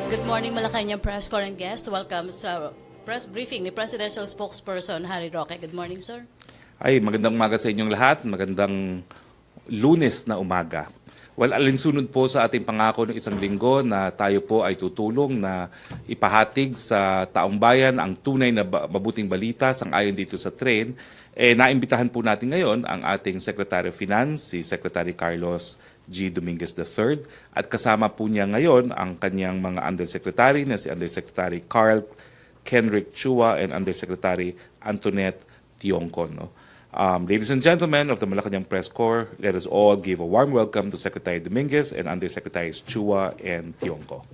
Good morning, Malacanang Press Corps and guest. Welcome sa press briefing ni Presidential Spokesperson Harry Roque. Good morning, sir. Ay, magandang umaga sa inyong lahat. Magandang Lunes na umaga. Well, alinsunod po sa ating pangako ng isang linggo na tayo po ay tutulong na ipahatid sa taong bayan ang tunay na mabuting balita sang-ayon dito sa train. Naimbitahan po natin ngayon ang ating Secretary of Finance, si Secretary Carlos G. Dominguez III, at kasama po niya ngayon ang kanyang mga Undersecretary na si Undersecretary Carl Kenrick Chua and Undersecretary Antoinette Tioncon. No? Ladies and gentlemen of the Malacanang Press Corps, let us all give a warm welcome to Secretary Dominguez and Undersecretaries Chua and Tionco.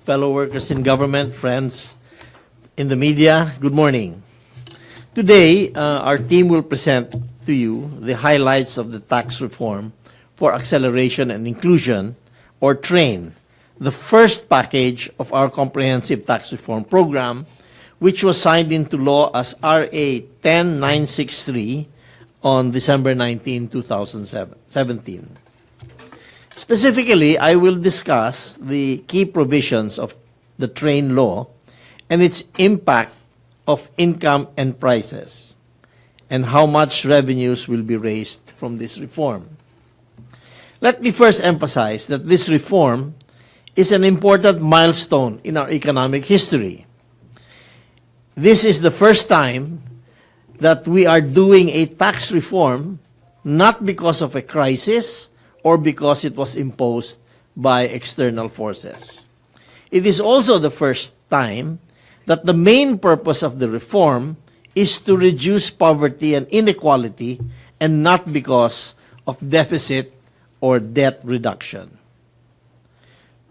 Fellow workers in government, friends in the media, good morning. Today, our team will present to you the highlights of the tax reform for acceleration and inclusion, or TRAIN, the first package of our comprehensive tax reform program, which was signed into law as RA 10963 on December 19, 2017. Specifically, I will discuss the key provisions of the TRAIN law and its impact of income and prices, and how much revenues will be raised from this reform. Let me first emphasize that this reform is an important milestone in our economic history. This is the first time that we are doing a tax reform not because of a crisis or because it was imposed by external forces. It is also the first time that the main purpose of the reform is to reduce poverty and inequality, and not because of deficit or debt reduction.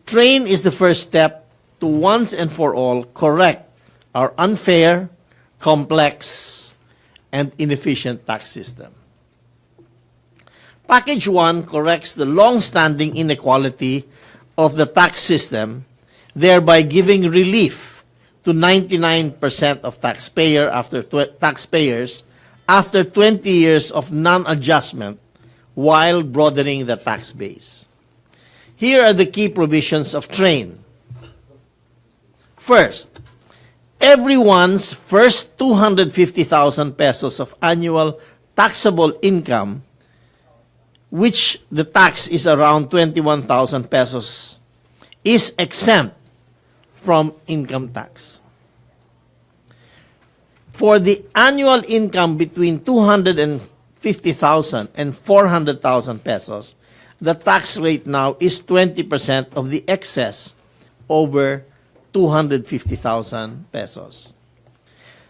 TRAIN is the first step to once and for all correct our unfair, complex, and inefficient tax system. Package 1 corrects the long-standing inequality of the tax system, thereby giving relief to 99% of taxpayers after 20 years of non-adjustment, while broadening the tax base. Here are the key provisions of TRAIN. First, everyone's first 250,000 pesos of annual taxable income, which the tax is around 21,000 pesos, is exempt from income tax. For the annual income between 250,000 and 400,000 pesos, the tax rate now is 20% of the excess over 250,000 pesos.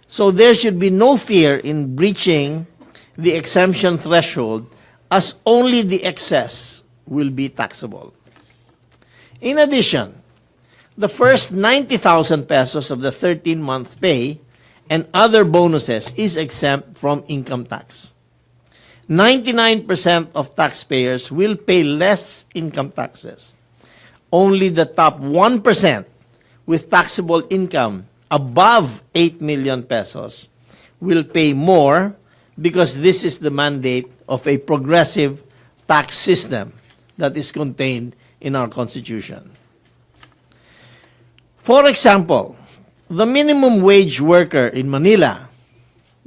So there should be no fear in breaching the exemption threshold, as only the excess will be taxable. In addition, the first 90,000 pesos of the 13-month pay and other bonuses is exempt from income tax. 99% of taxpayers will pay less income taxes. Only the top 1% with taxable income above 8 million pesos will pay more, because this is the mandate of a progressive tax system that is contained in our Constitution. For example, the minimum wage worker in Manila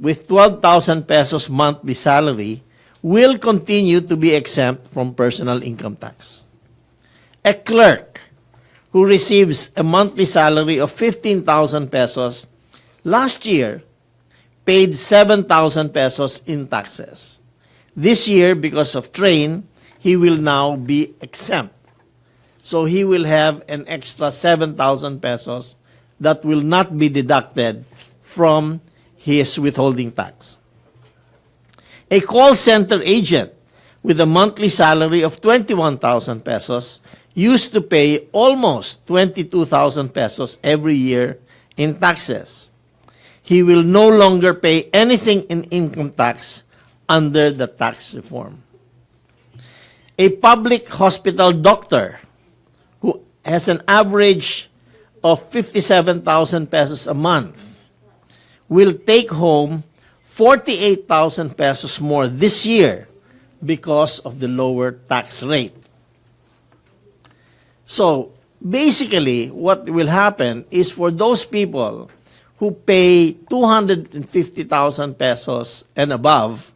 with 12,000 pesos monthly salary will continue to be exempt from personal income tax. A clerk who receives a monthly salary of 15,000 pesos last year paid 7,000 pesos in taxes. This year, because of TRAIN, he will now be exempt. So he will have an extra 7,000 pesos that will not be deducted from his withholding tax. A call center agent with a monthly salary of 21,000 pesos used to pay almost 22,000 pesos every year in taxes. He will no longer pay anything in income tax under the tax reform. A public hospital doctor who has an average of 57,000 pesos a month will take home 48,000 pesos more this year because of the lower tax rate. So, basically, what will happen is for those people who pay 250,000 pesos and above,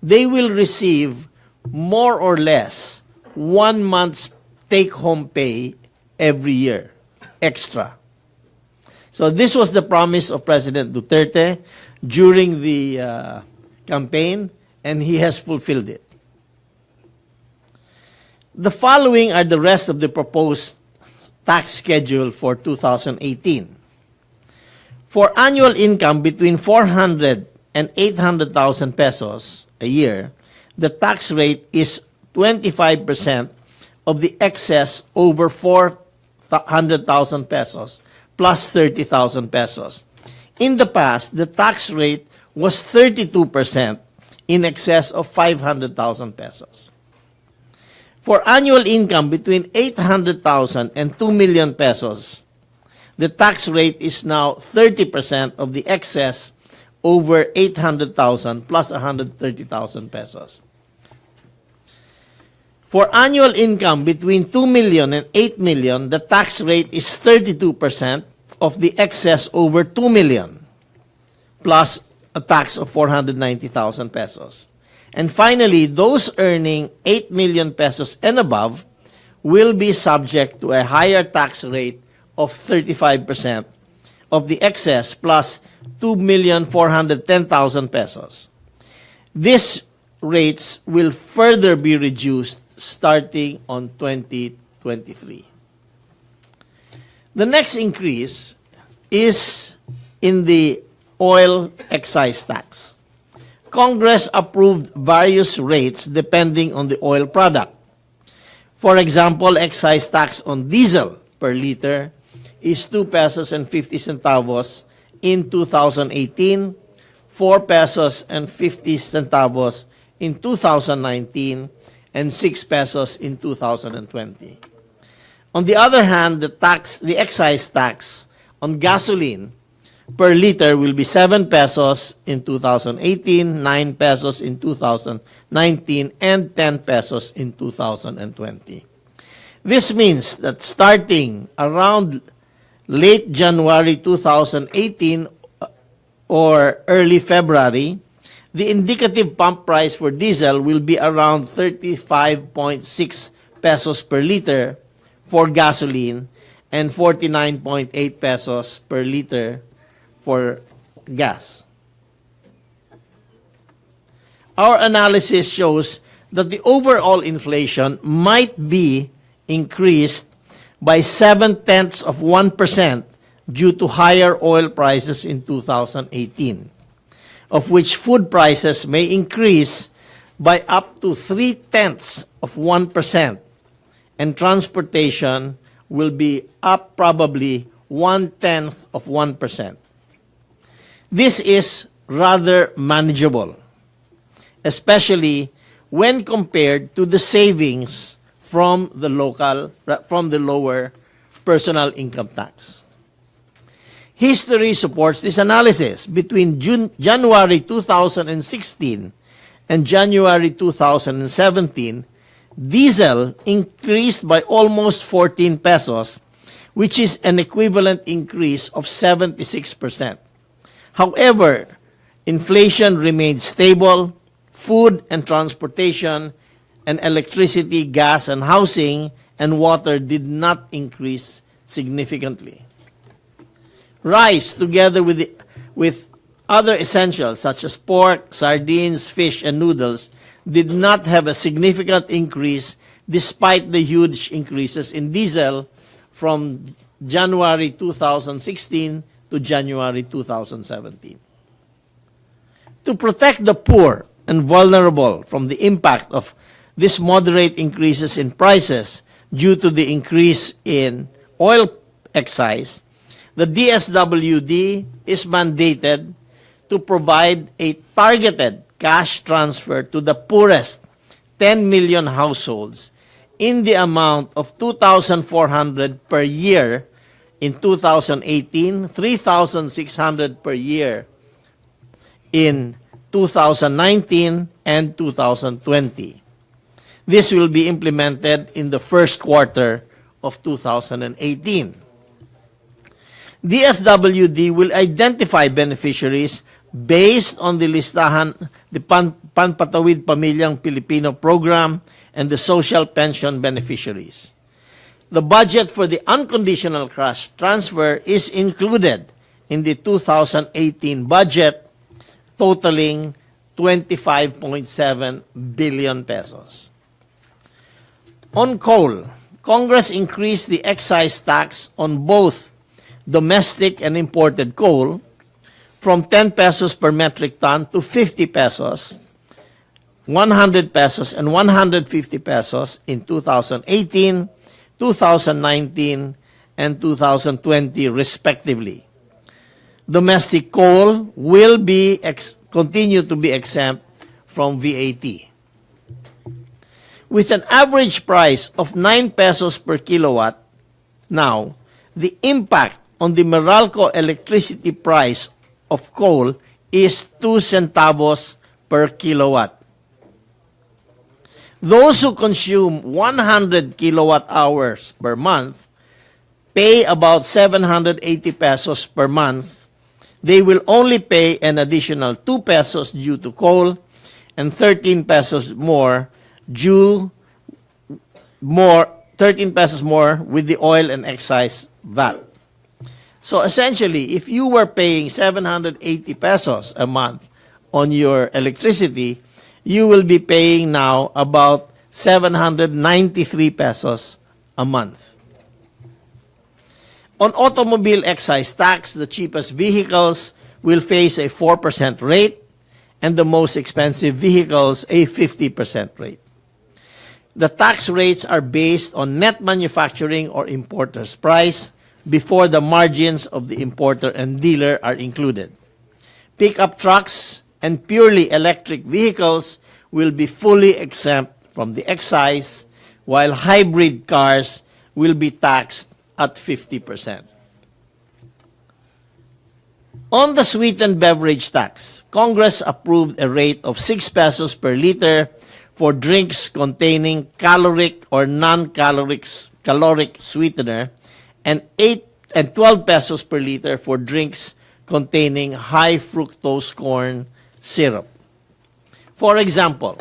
they will receive more or less 1 month's take-home pay every year, extra. So this was the promise of President Duterte during the campaign, and he has fulfilled it. The following are the rest of the proposed tax schedule for 2018. For annual income between 400 and 800,000 pesos a year, the tax rate is 25% of the excess over 400,000 pesos plus 30,000 pesos. In the past, the tax rate was 32% in excess of 500,000 pesos. For annual income between 800,000 and 2 million pesos, the tax rate is now 30% of the excess over 800,000 plus 130,000 pesos. For annual income between 2 million and 8 million, the tax rate is 32% of the excess over 2 million plus a tax of 490,000 pesos. And finally, those earning 8 million pesos and above will be subject to a higher tax rate of 35% of the excess plus 2,410,000 pesos. These rates will further be reduced starting on 2023. The next increase is in the oil excise tax. Congress approved various rates depending on the oil product. For example, excise tax on diesel per liter is 2 pesos and 50 centavos in 2018, 4 pesos and 50 centavos in 2019, and 6 pesos in 2020. On the other hand, the excise tax on gasoline per liter will be 7 pesos in 2018, 9 pesos in 2019, and 10 pesos in 2020. This means that starting around late January 2018 or early February, the indicative pump price for diesel will be around 35.6 pesos per liter for gasoline and 49.8 pesos per liter for gas. Our analysis shows that the overall inflation might be increased by 0.7% due to higher oil prices in 2018, of which food prices may increase by up to 0.3%, and transportation will be up probably 0.1%. This is rather manageable, especially when compared to the savings from the lower personal income tax. History supports this analysis. Between January 2016 and January 2017, diesel increased by almost 14 pesos, which is an equivalent increase of 76%. However, inflation remained stable. Food and transportation and electricity, gas and housing and water did not increase significantly. Rice, together with other essentials such as pork, sardines, fish, and noodles, did not have a significant increase despite the huge increases in diesel from January 2016 to January 2017. To protect the poor and vulnerable from the impact of these moderate increases in prices due to the increase in oil excise, the DSWD is mandated to provide a targeted cash transfer to the poorest 10 million households in the amount of 2,400 per year in 2018, 3,600 per year in 2019 and 2020. This will be implemented in the first quarter of 2018. DSWD will identify beneficiaries based on the listahan, the Panpatawid Pamilyang Pilipino Program and the social pension beneficiaries. The budget for the unconditional cash transfer is included in the 2018 budget, totaling 25.7 billion pesos. On coal, Congress increased the excise tax on both domestic and imported coal from 10 pesos per metric ton to 50 pesos, 100 pesos, and 150 pesos in 2018, 2019, and 2020, respectively. Domestic coal will be continue to be exempt from VAT. With an average price of 9 pesos per kilowatt, now, the impact on the Meralco electricity price of coal is 2 centavos per kilowatt. Those who consume 100 kilowatt hours per month pay about 780 pesos per month. They will only pay an additional 2 pesos due to coal and 13 pesos more 13 pesos more with the oil and excise VAT. So essentially, if you were paying 780 pesos a month on your electricity, you will be paying now about 793 pesos a month. On automobile excise tax, the cheapest vehicles will face a 4% rate and the most expensive vehicles a 50% rate. The tax rates are based on net manufacturing or importer's price before the margins of the importer and dealer are included. Pickup trucks and purely electric vehicles will be fully exempt from the excise, while hybrid cars will be taxed at 50%. On the sweetened beverage tax, Congress approved a rate of 6 pesos per liter for drinks containing caloric or non-caloric sweetener and 12 pesos per liter for drinks containing high fructose corn syrup. For example,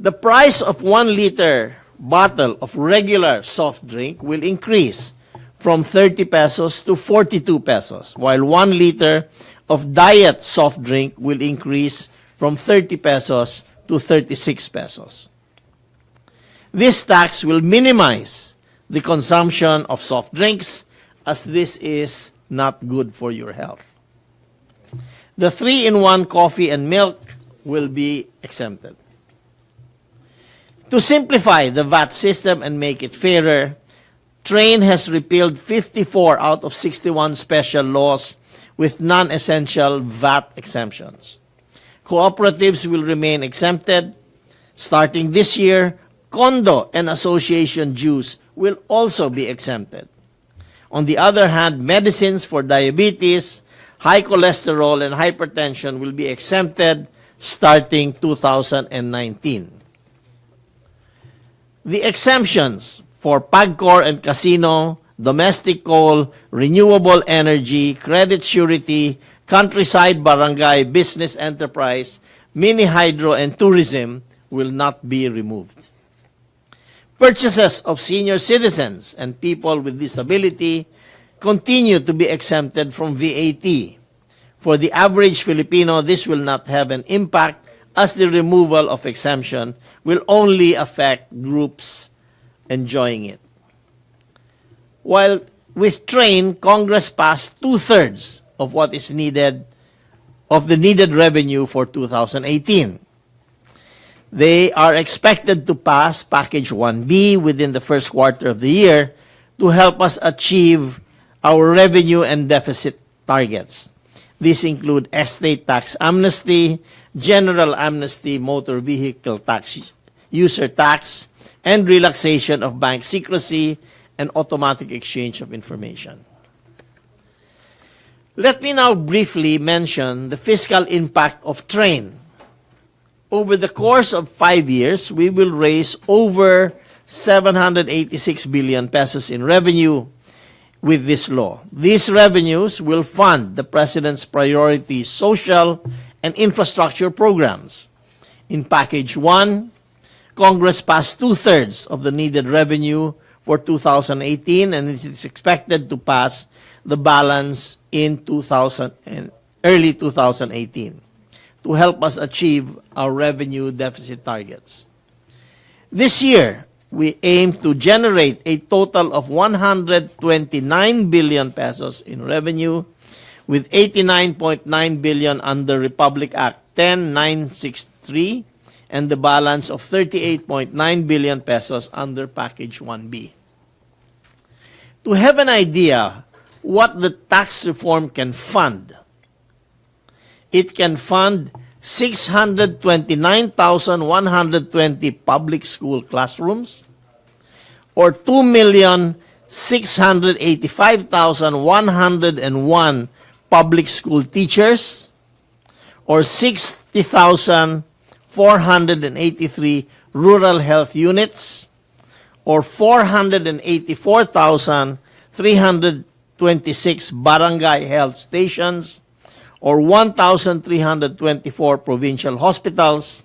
the price of 1 liter bottle of regular soft drink will increase from 30 pesos to 42 pesos, while 1 liter of diet soft drink will increase from 30 pesos to 36 pesos. This tax will minimize the consumption of soft drinks, as this is not good for your health. The 3-in-1 coffee and milk will be exempted. To simplify the VAT system and make it fairer, Train has repealed 54 out of 61 special laws with non-essential VAT exemptions. Cooperatives will remain exempted. Starting this year, condo and association dues will also be exempted. On the other hand, medicines for diabetes, high cholesterol, and hypertension will be exempted starting 2019. The exemptions for PAGCOR and casino, domestic coal, renewable energy, credit surety, countryside barangay, business enterprise, mini hydro, and tourism will not be removed. Purchases of senior citizens and people with disability continue to be exempted from VAT. For the average Filipino, this will not have an impact as the removal of exemption will only affect groups enjoying it. While with Train, Congress passed 2/3 of what is needed, of the needed revenue for 2018. They are expected to pass Package 1B within the first quarter of the year to help us achieve our revenue and deficit targets. These include estate tax amnesty, general amnesty, motor vehicle tax, user tax, and relaxation of bank secrecy and automatic exchange of information. Let me now briefly mention the fiscal impact of TRAIN. Over the course of 5 years, we will raise over 786 billion pesos in revenue with this law. These revenues will fund the President's priority social and infrastructure programs. In Package 1, Congress passed two-thirds of the needed revenue for 2018, and it is expected to pass the balance in early 2018 to help us achieve our revenue deficit targets. This year, we aim to generate a total of 129 billion pesos in revenue, with 89.9 billion under Republic Act 10963 and the balance of 38.9 billion pesos under Package 1B. To have an idea what the tax reform can fund, it can fund 629,120 public school classrooms, or 2,685,101 public school teachers, or 60,483 rural health units, or 484,326 barangay health stations, or 1,324 provincial hospitals,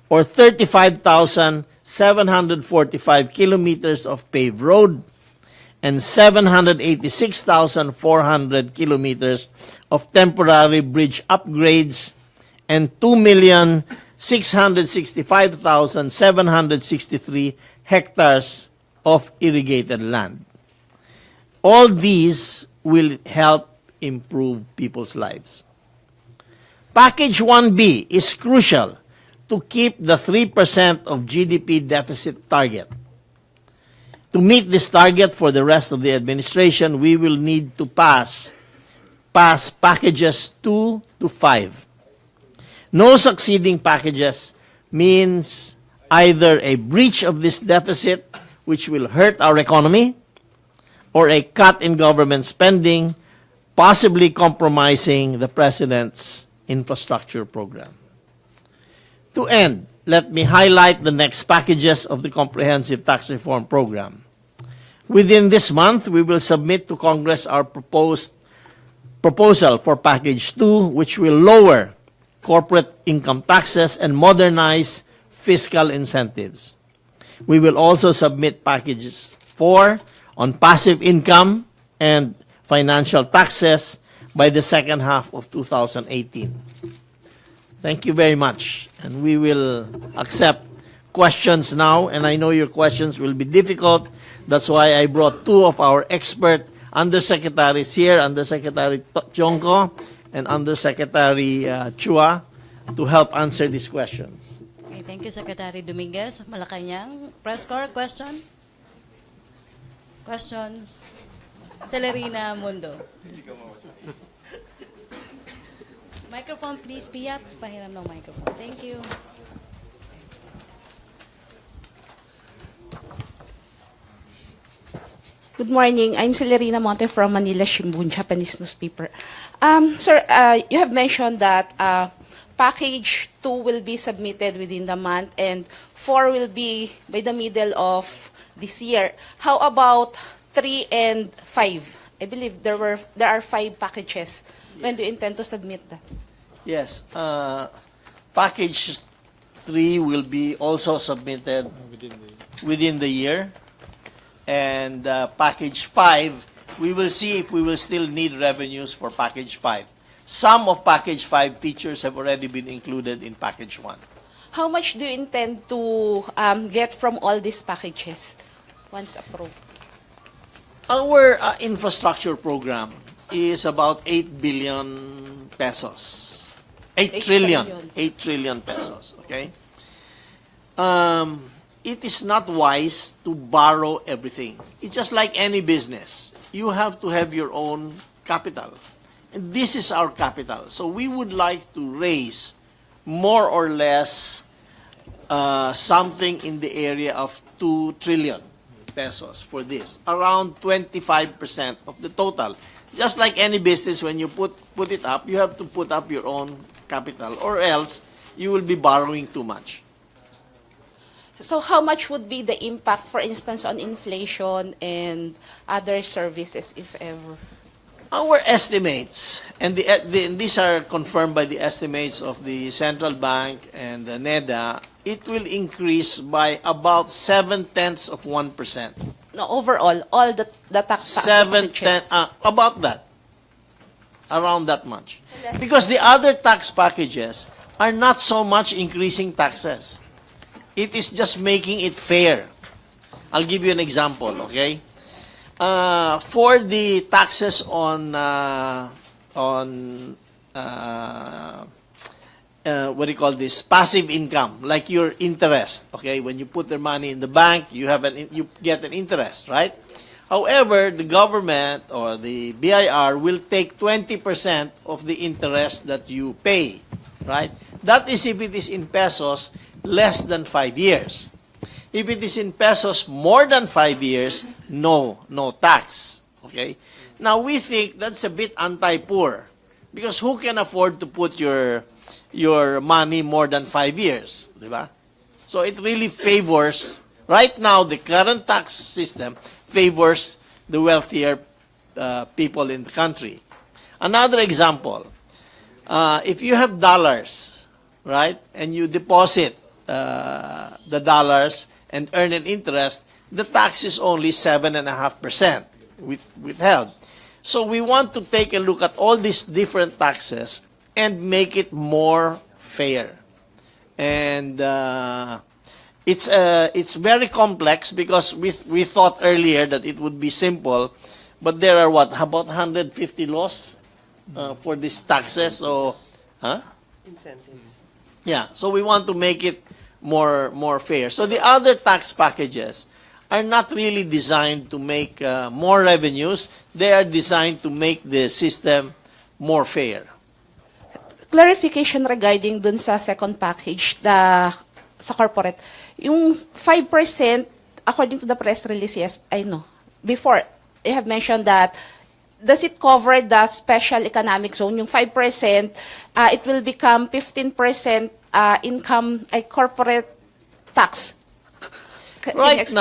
or 35,745 kilometers of paved road, and 786,400 kilometers of temporary bridge upgrades, and 2,665,763 hectares of irrigated land. All these will help improve people's lives. Package 1B is crucial to keep the 3% of GDP deficit target. To meet this target for the rest of the administration, we will need to pass packages 2 to 5. No succeeding packages means either a breach of this deficit, which will hurt our economy, or a cut in government spending, possibly compromising the President's infrastructure program. To end, let me highlight the next packages of the Comprehensive Tax Reform Program. Within this month, we will submit to Congress our proposal for Package 2, which will lower corporate income taxes and modernize fiscal incentives. We will also submit Packages 4 on passive income and financial taxes by the second half of 2018. Thank you very much. And we will accept questions now. And I know your questions will be difficult. That's why I brought two of our expert undersecretaries here, Undersecretary Chonko and Undersecretary Chua, to help answer these questions. Okay, thank you, Secretary Dominguez. Malacanang. Press corps, question? Questions? Celerina Mundo. Microphone, please, Pia. Pahiram ng microphone. Thank you. Good morning. I'm Celerina Monte from Manila Shimbun, Japanese newspaper. Sir, you have mentioned that Package 2 will be submitted within the month and 4 will be by the middle of this year. How about 3 and 5? I believe there are 5 packages. When do you intend to submit that? Yes. Package 3 will be also submitted within the year. And Package 5, we will see if we will still need revenues for Package 5. Some of Package 5 features have already been included in Package 1. How much do you intend to get from all these packages once approved? Our infrastructure program is about 8 billion pesos. 8 trillion. 8 trillion pesos, okay? It is not wise to borrow everything. It's just like any business. You have to have your own capital. And this is our capital. So we would like to raise more or less something in the area of 2 trillion. pesos for this, around 25% of the total. Just like any business, when you put it up, you have to put up your own capital, or else you will be borrowing too much. So how much would be the impact, for instance, on inflation and other services, if ever? Our estimates, and these are confirmed by the estimates of the Central Bank and the NEDA, it will increase by about 0.7%. No, overall, all the tax packages. About that. Around that much. Because the other tax packages are not so much increasing taxes. It is just making it fair. I'll give you an example, okay? For the taxes on what do you call this, passive income, like your interest, okay? When you put the money in the bank, you get an interest, right? However, the government or the BIR will take 20% of the interest that you pay, right? That is if it is in pesos less than 5 years. If it is in pesos more than 5 years, no tax, okay? Now, we think that's a bit anti-poor, because who can afford to put your money more than 5 years, di ba? So it really favors, right now, the current tax system favors the wealthier people in the country. Another example, if you have dollars, right, and you deposit the dollars and earn an interest, the tax is only 7.5% withheld. So we want to take a look at all these different taxes and make it more fair. And it's very complex, because we thought earlier that it would be simple, but there are about 150 laws for these taxes. So, Incentives. yeah, so we want to make it more fair. So the other tax packages are not really designed to make more revenues. They are designed to make the system more fair. Clarification regarding dun sa second package, sa corporate. Yung 5%, according to the press release, yes, I know. Before, you have mentioned that, does it cover the special economic zone? Yung 5%, it will become 15% income, corporate tax. Right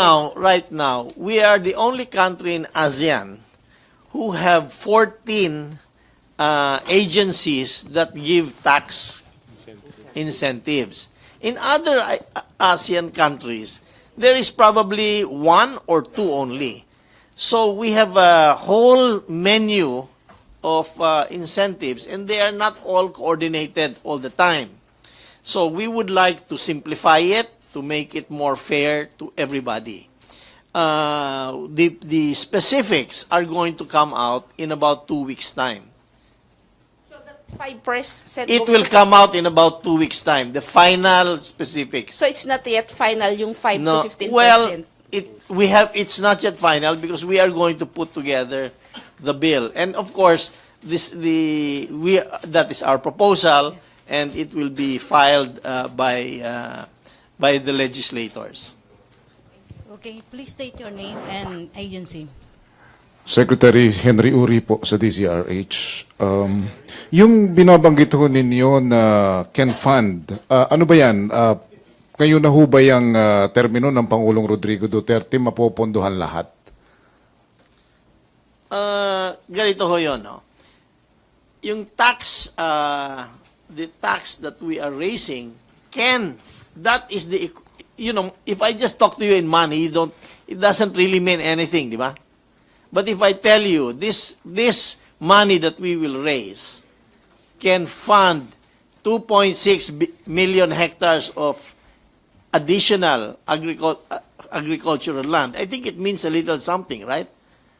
now, we are the only country in ASEAN who have 14 agencies that give tax incentives. In other ASEAN countries, there is probably 1 or 2 only. So we have a whole menu of incentives, and they are not all coordinated all the time. So we would like to simplify it, to make it more fair to everybody. The specifics are going to come out in about 2 weeks' time. So that 5%... It will come out in about 2 weeks' time, the final specifics. So it's not yet final, yung 5 to 15%? Well, it's not yet final, because we are going to put together the bill. And of course, that is our proposal, and it will be filed by the legislators. Okay, please state your name and agency. Secretary Henry Uri po sa DZRH. Yung binabanggit ho ninyo na can fund, ano ba yan? Kayo na ho ba yung termino ng Pangulong Rodrigo Duterte mapopondohan lahat? Ganito ho yun, no? Yung tax, the tax that we are raising that is the, if I just talk to you in money, it doesn't really mean anything, di ba? But if I tell you, this money that we will raise can fund 2.6 million hectares of additional agricultural land, I think it means a little something, right?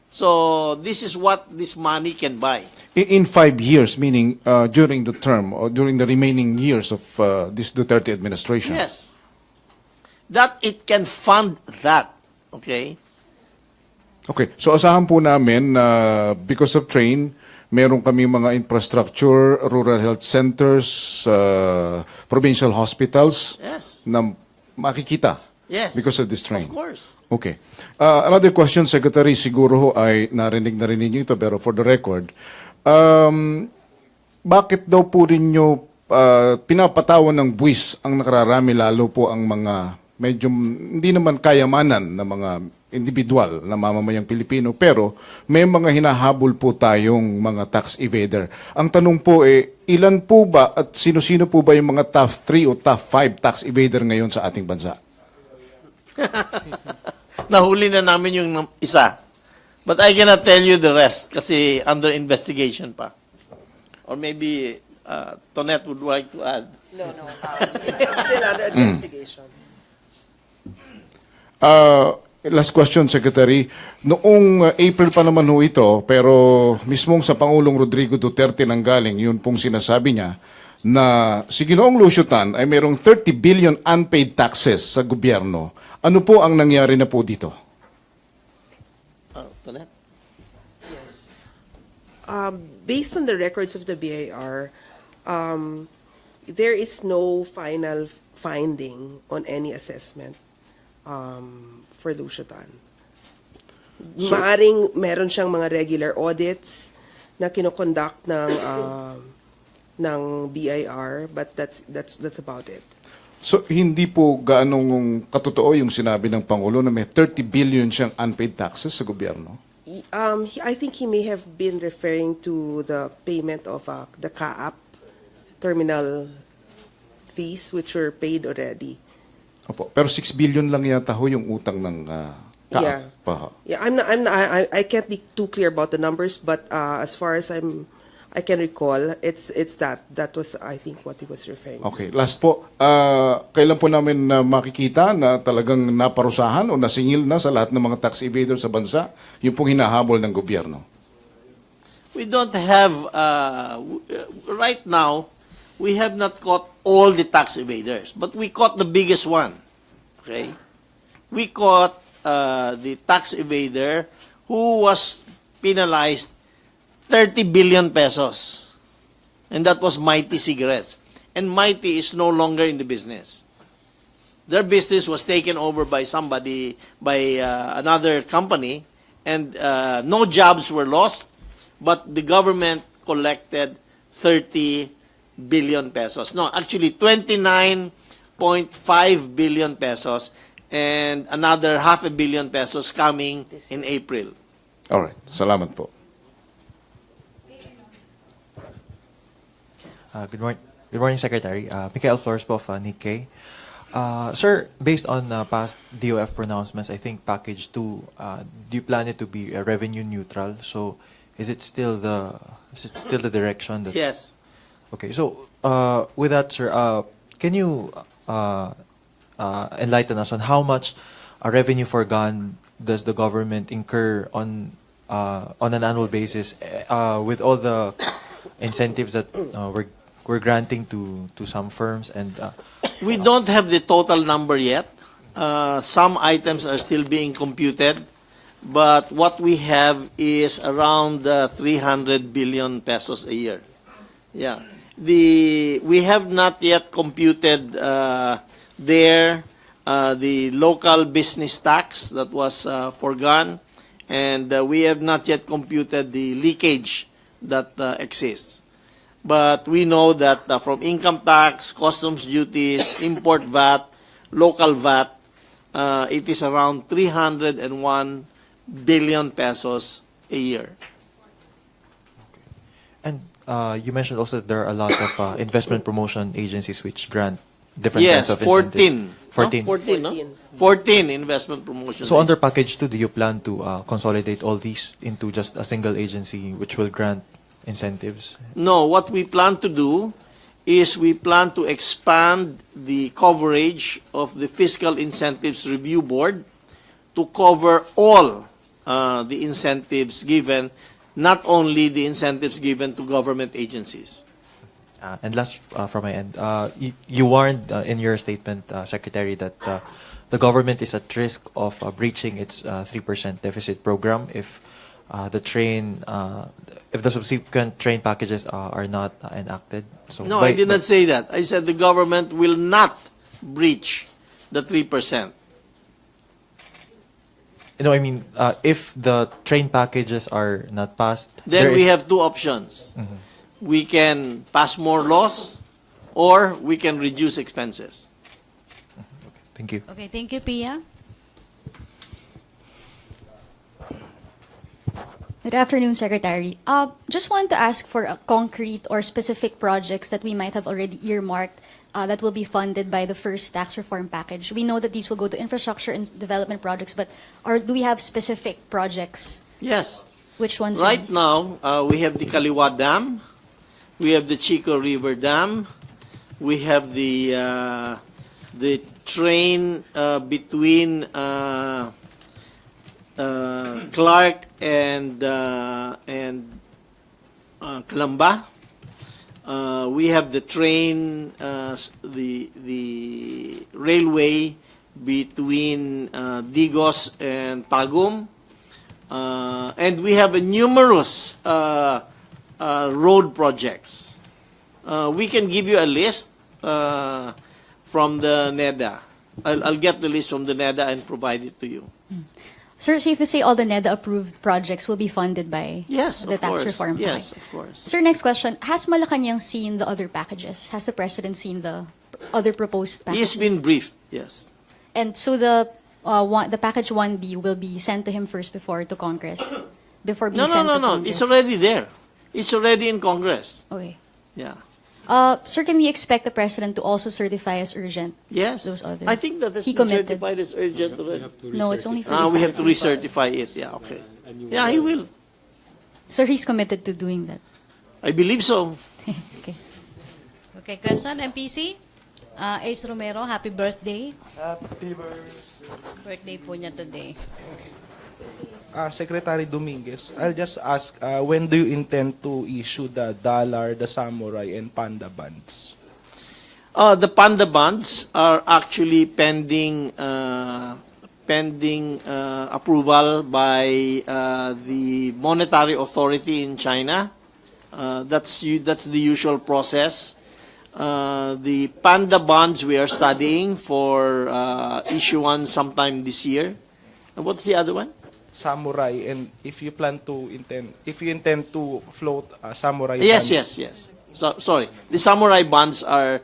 So this is what this money can buy. In 5 years, meaning during the term or during the remaining years of this Duterte administration? Yes. That it can fund that. Okay? Okay. So asahan po namin because of train, meron kami mga infrastructure, rural health centers, provincial hospitals Yes. na makikita Yes. Because of this train? Of course. Okay. Another question, Secretary, siguro ho ay narinig niyo ito, pero for the record, bakit daw po rin nyo pinapatawan ng buwis ang nakararami, lalo po ang mga medyo hindi naman kayamanan na mga individual na mamamayang Pilipino, pero may mga hinahabol po tayong mga tax evader. Ang tanong po ilan po ba at sino-sino po ba yung mga top 3 o top 5 tax evader ngayon sa ating bansa? Nahuli na namin yung isa. But I cannot tell you the rest kasi under investigation pa. Or maybe Tonet would like to add. No. It's still under investigation. Last question, Secretary. Noong April pa naman ho ito, pero mismong sa Pangulong Rodrigo Duterte nanggaling, yun pong sinasabi niya, na si Ginoong Lucio Tan ay mayroong 30 billion unpaid taxes sa gobyerno. Ano po ang nangyari na po dito? Tonet? Yes. Based on the records of the BIR, there is no final finding on any assessment for Lucio Tan. Maaring meron siyang mga regular audits na kinoconduct ng BIR, but that's about it. So, hindi po gaanong katotoo yung sinabi ng Pangulo na may 30 billion siyang unpaid taxes sa gobyerno? I think he may have been referring to the payment of the CAAP terminal fees, which were paid already. Opo. Pero 6 billion lang yata ho yung utang ng Yeah. pa. Yeah, I can't be too clear about the numbers, but as far as I can recall, it's that was, I think, what he was referring to. Okay. Last po, kailan po namin makikita na talagang naparusahan o nasingil na sa lahat ng mga tax evaders sa bansa yung pong hinahabol ng gobyerno? We don't have, right now, we have not caught all the tax evaders, but we caught the biggest one. Okay? We caught the tax evader who was penalized 30 billion pesos. And that was Mighty Cigarettes. And Mighty is no longer in the business. Their business was taken over by somebody, by another company, and no jobs were lost, but the government collected 30 billion pesos. No, actually 29.5 billion pesos and another half a billion pesos coming in April. Alright. Salamat po. Good morning, Secretary. Mikael Flores po of Nikkei. Sir, based on past DOF pronouncements, I think package 2, do you plan it to be revenue neutral? So, is it still the direction that? Yes. Okay. So, with that, sir, can you enlighten us on how much revenue forgone does the government incur on an annual basis with all the incentives that we're granting to some firms, and We don't have the total number yet. Some items are still being computed, but what we have is around 300 billion pesos a year. Yeah. We have not yet computed the local business tax that was foregone, and we have not yet computed the leakage that exists. But we know that from income tax, customs duties, import VAT, local VAT, it is around 301 billion pesos a year. and you mentioned also that there are a lot of investment promotion agencies which grant different Yes, kinds of 14. incentives. 14. No? 14, no? 14 investment promotion. So under package 2, do you plan to consolidate all these into just a single agency which will grant incentives? No, what we plan to do is we plan to expand the coverage of the Fiscal Incentives Review Board to cover all the incentives given, not only the incentives given to government agencies. And last from my end, you warned in your statement, Secretary, that the government is at risk of breaching its 3% deficit program if if the subsequent train packages are not enacted. So No, I did not say that. I said the government will not breach the 3%. No, I mean, if the train packages are not passed, Then there we is- have two options. We can pass more laws, or we can reduce expenses. Thank you. Okay, thank you, Pia. Good afternoon, Secretary. Just wanted to ask for concrete or specific projects that we might have already earmarked that will be funded by the first tax reform package. We know that these will go to infrastructure and development projects, but do we have specific projects? Yes. Which ones? Right now, we have the Kaliwa Dam, we have the Chico River Dam, we have the train between Clark and Calamba. We have the train, the railway between Digos and Tagum. And we have numerous road projects. We can give you a list from the NEDA. I'll get the list from the NEDA and provide it to you. Sir, safe to say all the NEDA-approved projects will be funded by Yes, the of tax course. reform Yes, package. of course. Sir, next question. Has Malacanang seen the other packages? Has the President seen the other proposed packages? He's been briefed, yes. And so the package 1B will be sent to him first before to Congress? Before being No, sent to no. Congress? It's already there. It's already in Congress. Okay. Yeah. Sir, can we expect the President to also certify as urgent? Yes. Those others. I think that has He been committed. certified as urgent already. No, it's only for We have to recertify it. Yeah, okay. Yeah, he will. Sir, he's committed to doing that. I believe so. Okay. Okay, question, MPC? Ace Romero, happy birthday. Birthday po niya today. Secretary Dominguez, I'll just ask, when do you intend to issue the dollar, the samurai, and panda bonds? The panda bonds are actually pending approval by the monetary authority in China. That's the usual process. The panda bonds we are studying for issuance sometime this year. And what's the other one? Samurai, and if you intend to float samurai Yes, bonds. yes. So, sorry, the samurai bonds are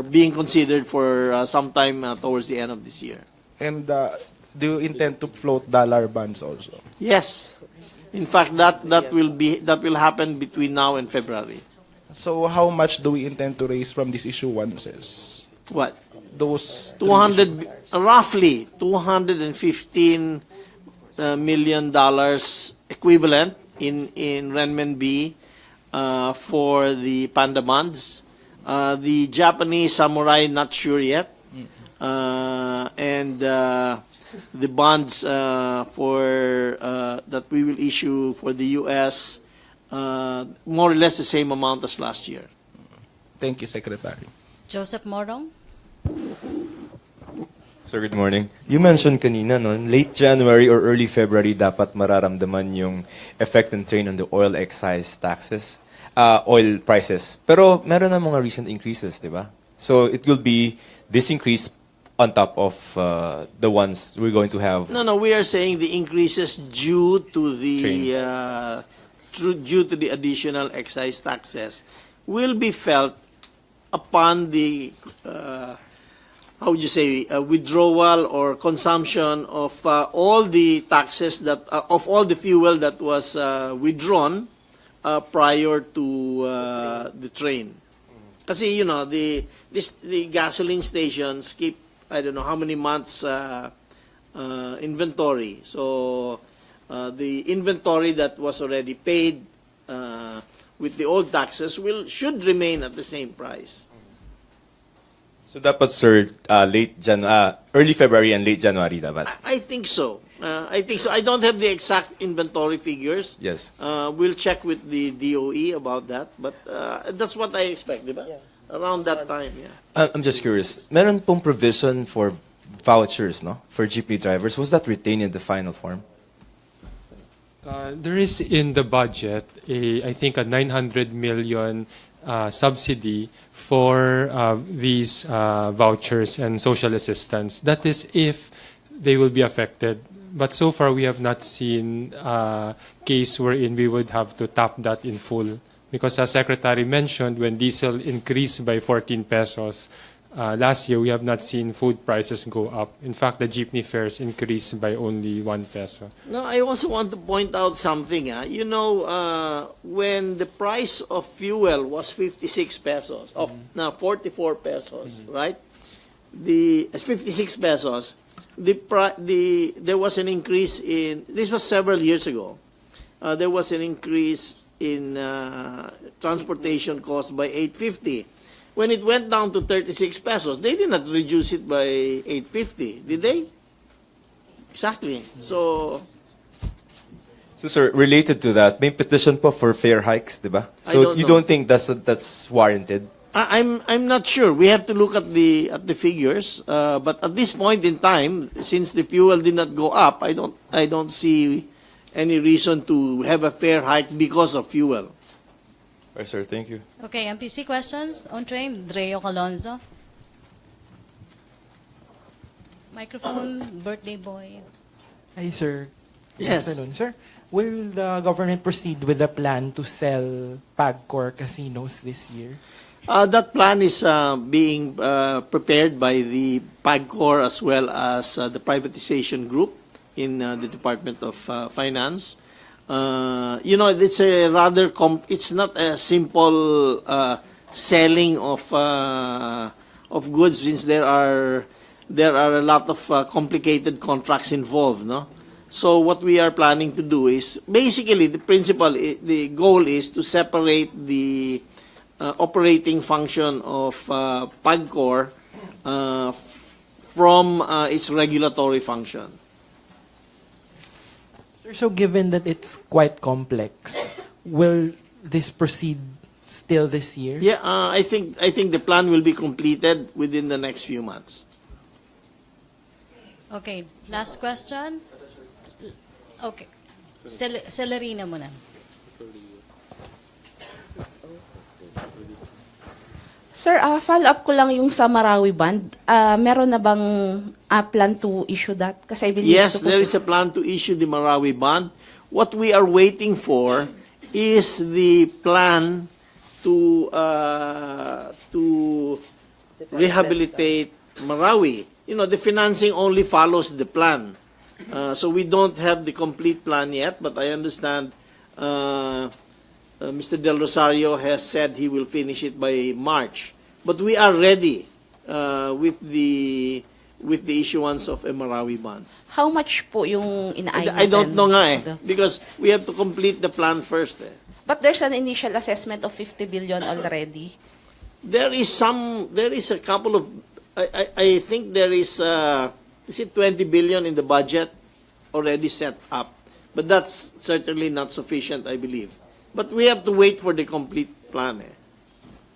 being considered for sometime towards the end of this year. And do you intend to float dollar bonds also? Yes, in fact, that will happen between now and February. So how much do we intend to raise from these issuances? What? Those 200, roughly $215 million equivalent in renminbi for the panda bonds. The Japanese samurai, not sure yet. And the bonds for that we will issue for the U.S., more or less the same amount as last year. Thank you, Secretary. Joseph Morong? Sir, good morning. You mentioned kanina, no, late January or early February dapat mararamdaman yung effect ng train on the oil excise taxes, oil prices. Pero meron na mga recent increases, di ba? So it will be this increase on top of the ones we're going to have. No, we are saying the increases due to the additional excise taxes will be felt upon the withdrawal or consumption of all the taxes of all the fuel that was withdrawn prior to the train. Kasi the gasoline stations keep, I don't know how many months inventory. So the inventory that was already paid with the old taxes should remain at the same price. So dapat, sir, early February and late January dapat. I think so. I don't have the exact inventory figures. Yes. We'll check with the DOE about that, but that's what I expect, diba? Yeah. Around that time, yeah. I'm just curious. Meron pong provision for vouchers, no, for jeepney drivers. Was that retained in the final form? There is in the budget I think a 900 million subsidy for these vouchers and social assistance. That is if they will be affected. But so far, we have not seen a case wherein we would have to tap that in full. Because as Secretary mentioned, when diesel increased by 14 pesos, last year we have not seen food prices go up. In fact, the jeepney fares increased by only 1 peso. No, I also want to point out something. You know, when the price of fuel was 56 pesos, now 44 pesos, right? The 56 pesos. There was an increase in. This was several years ago. There was an increase in transportation cost by 850. When it went down to 36 pesos, they did not reduce it by 850, did they? Exactly. So, sir, related to that, may petition po for fare hikes, di ba? So you don't think that's warranted? I'm not sure. We have to look at the figures. But at this point in time, since the fuel did not go up, I don't see any reason to have a fare hike because of fuel. All right, sir. Thank you. Okay, MPC questions on train. Dreo Calonzo. Microphone, birthday boy. Hi, sir. Good Yes. afternoon, sir. Will the government proceed with the plan to sell PAGCOR casinos this year? That plan is being prepared by the PAGCOR as well as the privatization group in the Department of Finance. You know, it's a rather it's not a simple selling of goods, since there are a lot of complicated contracts involved, no? So what we are planning to do is basically the goal is to separate the operating function of PAGCOR from its regulatory function. So given that it's quite complex, will this proceed still this year? Yeah, I think the plan will be completed within the next few months. Okay, last question. Okay. Celerina muna. Sir, follow-up ko lang yung sa Marawi Band. Meron na bang plan to issue that? Kasi I believe Yes, there is a plan to issue the Marawi bond. What we are waiting for is the plan to rehabilitate Marawi. You know, the financing only follows the plan. So we don't have the complete plan yet, but I understand Mr. Del Rosario has said he will finish it by March. But we are ready with the issuance of a Marawi bond. How much po yung inaayos? I don't know nga because we have to complete the plan first. But there's an initial assessment of 50 billion already. There is a couple of, I think there is it 20 billion in the budget already set up. But that's certainly not sufficient, I believe. But we have to wait for the complete plan.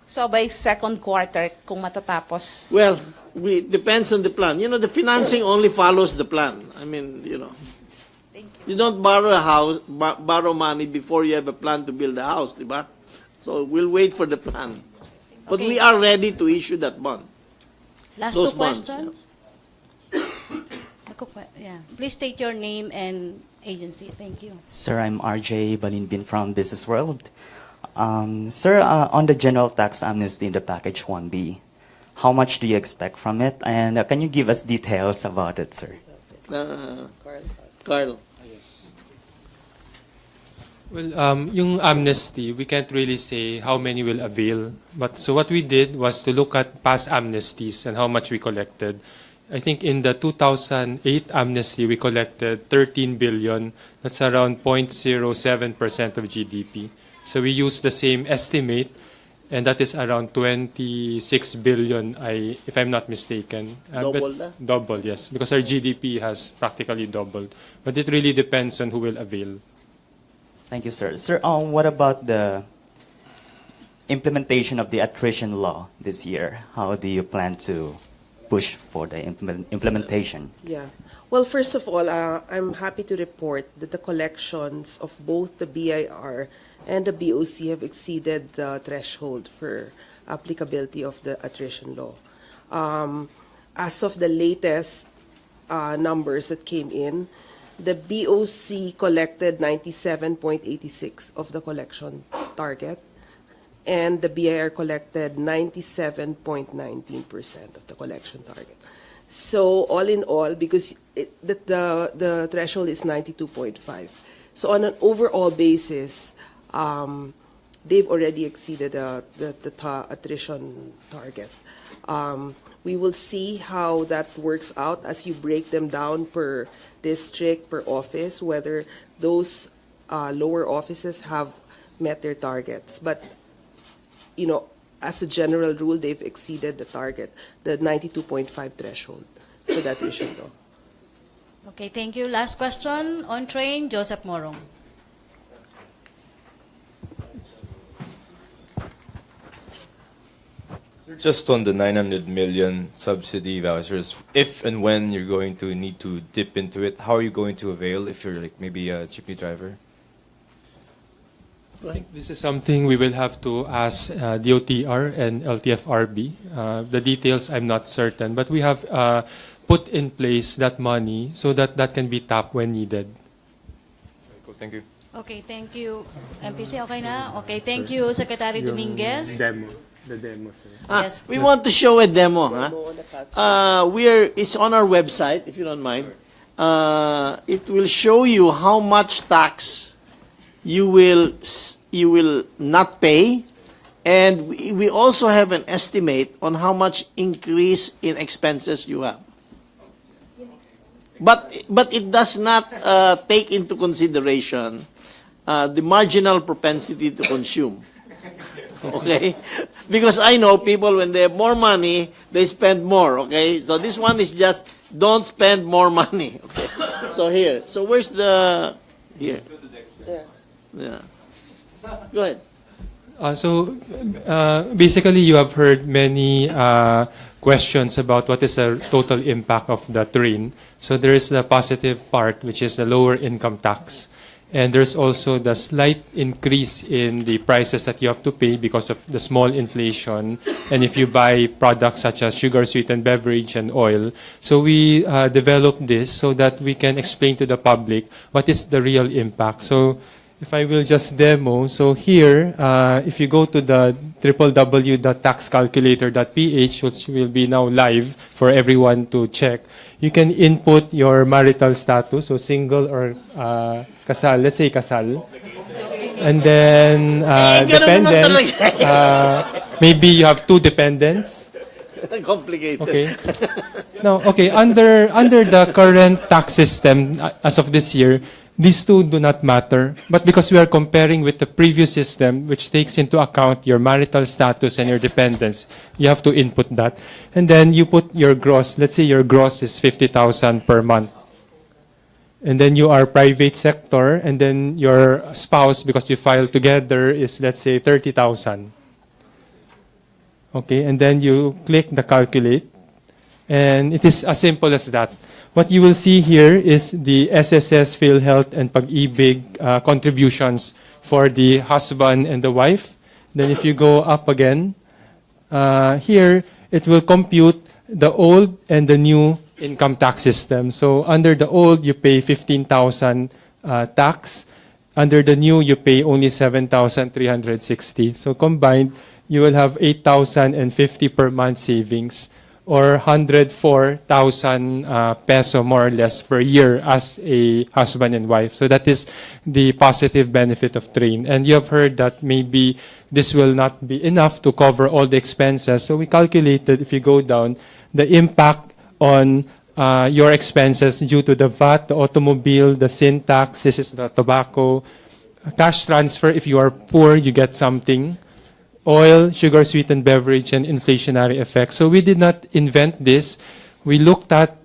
So by second quarter, kung matatapos? Well, depends on the plan. You know, the financing only follows the plan. I mean, you know, you don't borrow a house, borrow money before you have a plan to build a house, diba? So we'll wait for the plan. But Okay. we are ready to issue that bond. Last Those two bonds, questions. Yeah. Please state your name and agency. Thank you. Sir, I'm RJ Balinbin from Business World. Sir, on the general tax amnesty in the package 1B, how much do you expect from it? And can you give us details about it, sir? Carl. Well, yung amnesty, we can't really say how many will avail. But so what we did was to look at past amnesties and how much we collected. I think in the 2008 amnesty, we collected 13 billion. That's around 0.07% of GDP. So we used the same estimate, and that is around 26 billion, if I'm not mistaken. Double na? Double, yes, because our GDP has practically doubled. But it really depends on who will avail. Thank you, sir. Sir, what about the implementation of the attrition law this year? How do you plan to push for the implementation? Yeah. Well, first of all, I'm happy to report that the collections of both the BIR and the BOC have exceeded the threshold for applicability of the attrition law. As of the latest numbers that came in. The BOC collected 97.86 of the collection target, and the BIR collected 97.19% of the collection target. So all in all, because the threshold is 92.5, so on an overall basis, they've already exceeded the attrition target. We will see how that works out as you break them down per district, per office, whether those lower offices have met their targets. But, you know, as a general rule, they've exceeded the target, the 92.5 threshold for that issue, though. Okay, thank you. Last question on train, Joseph Morong. Just on the 900 million subsidy vouchers, if and when you're going to need to dip into it, how are you going to avail if you're like maybe a jeepney driver? I think this is something we will have to ask DOTR and LTFRB. The details I'm not certain, but we have put in place that money so that that can be tapped when needed. Cool, thank you. Okay, thank you. MPC, okay na? Okay, thank you, Secretary Dominguez. The demo, sir. Yes. We want to show a demo. Huh? It's on our website, if you don't mind. It will show you how much tax you will not pay, and we also have an estimate on how much increase in expenses you have. But it does not take into consideration the marginal propensity to consume. Okay? Because I know people, when they have more money, they spend more. Okay? So this one is just, don't spend more money. Okay? So here. So where's the... Here. Yeah. Go ahead. Basically, you have heard many questions about what is the total impact of the train. So there is the positive part, which is the lower income tax. And there's also the slight increase in the prices that you have to pay because of the small inflation. And if you buy products such as sugar, sweetened beverage, and oil. So we developed this so that we can explain to the public what is the real impact. So if I will just demo, so here, if you go to the www.taxcalculator.ph, which will be now live for everyone to check, you can input your marital status, so single or kasal, let's say kasal. And then dependents, maybe you have 2 dependents. Complicated. Okay. Now, okay, under the current tax system as of this year, these 2 do not matter, but because we are comparing with the previous system, which takes into account your marital status and your dependents, you have to input that. And then you put your gross. Let's say your gross is 50,000 per month. And then you are private sector, and then your spouse, because you file together, is, let's say, 30,000. Okay, and then you click the calculate, and it is as simple as that. What you will see here is the SSS, PhilHealth, and Pag-ibig contributions for the husband and the wife. Then if you go up again, here it will compute the old and the new income tax system. So under the old, you pay 15,000 tax. Under the new, you pay only 7,360. So combined, you will have 8,050 per month savings, or 104,000 peso more or less per year as a husband and wife. So that is the positive benefit of train. And you have heard that maybe this will not be enough to cover all the expenses. So we calculated, if you go down, the impact on your expenses due to the VAT, the automobile, the sin tax, this is the tobacco, cash transfer. If you are poor, you get something. Oil, sugar, sweetened beverage, and inflationary effects. So we did not invent this. We looked at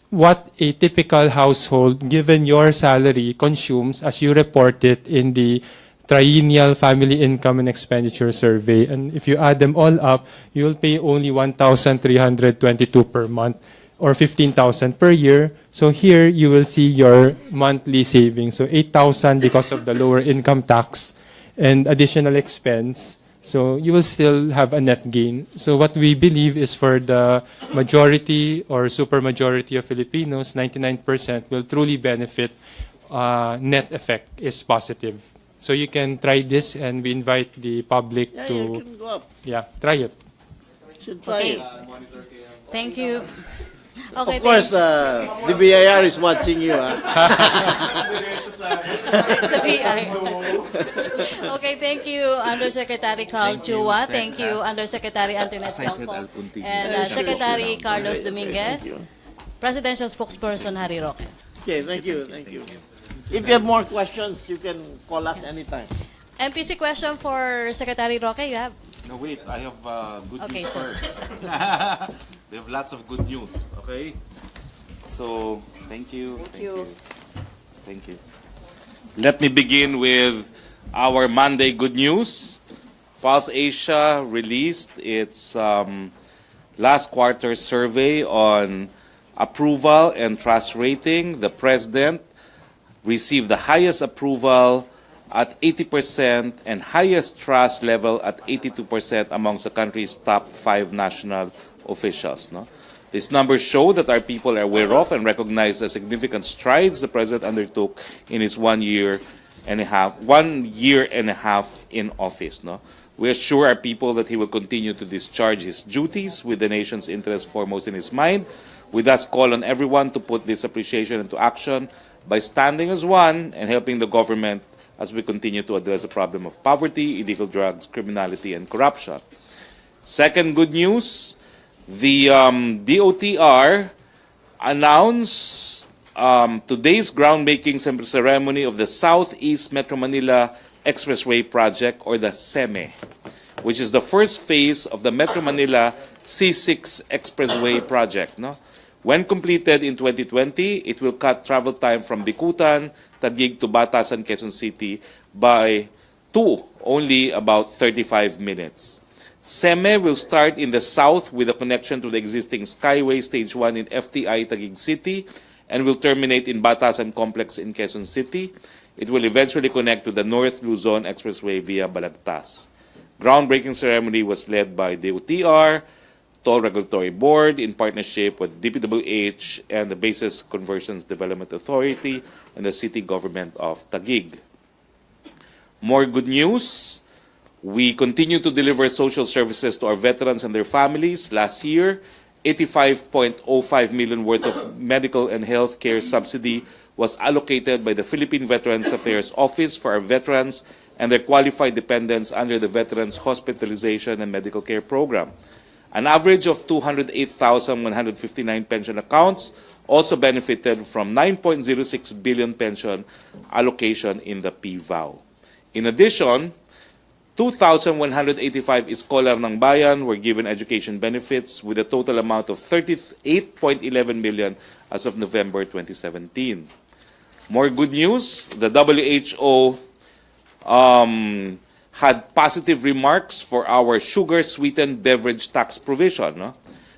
what a typical household, given your salary, consumes as you report it in the triennial family income and expenditure survey. And if you add them all up, you will pay only 1,322 per month, or 15,000 per year. So here you will see your monthly savings. So 8,000 because of the lower income tax and additional expense. So you will still have a net gain. So what we believe is for the majority or supermajority of Filipinos, 99% will truly benefit. Net effect is positive. So you can try this, and we invite the public Yeah, to you can go up. try it. Should try Okay. it. Thank you. Okay, Of course, the BIR is watching you. Sa PI. Okay, thank you, Undersecretary Carl Chua. Thank you, Undersecretary Antoinette Yongko. And Secretary Carlos Dominguez. Presidential Spokesperson Harry Roque. Okay, thank you, thank you. If you have more questions, you can call us anytime. MPC question for Secretary Roque, you have? No, wait. I have good Okay, news sir. first. We have lots of good news, okay? So, thank you. Thank you. Let me begin with our Monday good news. Pulse Asia released its last quarter survey on approval and trust rating. The president received the highest approval at 80% and highest trust level at 82% amongst the country's top 5 national officials. No? These numbers show that our people are aware of and recognize the significant strides the president undertook in his 1 year and a half in office. No? We assure our people that he will continue to discharge his duties with the nation's interest foremost in his mind. We thus call on everyone to put this appreciation into action by standing as one and helping the government as we continue to address the problem of poverty, illegal drugs, criminality, and corruption. Second good news, the DOTR announced today's groundbreaking ceremony of the Southeast Metro Manila Expressway Project, or the SEME, which is the first phase of the Metro Manila C6 Expressway Project. No? When completed in 2020, it will cut travel time from Bicutan, Taguig to Batasan, Quezon City by only about 35 minutes. SEME will start in the south with a connection to the existing Skyway Stage 1 in FTI Taguig City and will terminate in Batasan Complex in Quezon City. It will eventually connect to the North Luzon Expressway via Balagtas. Groundbreaking ceremony was led by DOTR, Toll Regulatory Board in partnership with DPWH and the Basis Conversions Development Authority and the City Government of Taguig. More good news. We continue to deliver social services to our veterans and their families. Last year, 85.05 million worth of medical and health care subsidy was allocated by the Philippine Veterans Affairs Office for our veterans and their qualified dependents under the Veterans Hospitalization and Medical Care Program. An average of 208,159 pension accounts also benefited from 9.06 billion pension allocation in the PVAO. In addition, 2,185 Iskolar ng Bayan were given education benefits with a total amount of 38.11 million as of November 2017. More good news, the WHO had positive remarks for our sugar-sweetened beverage tax provision. No?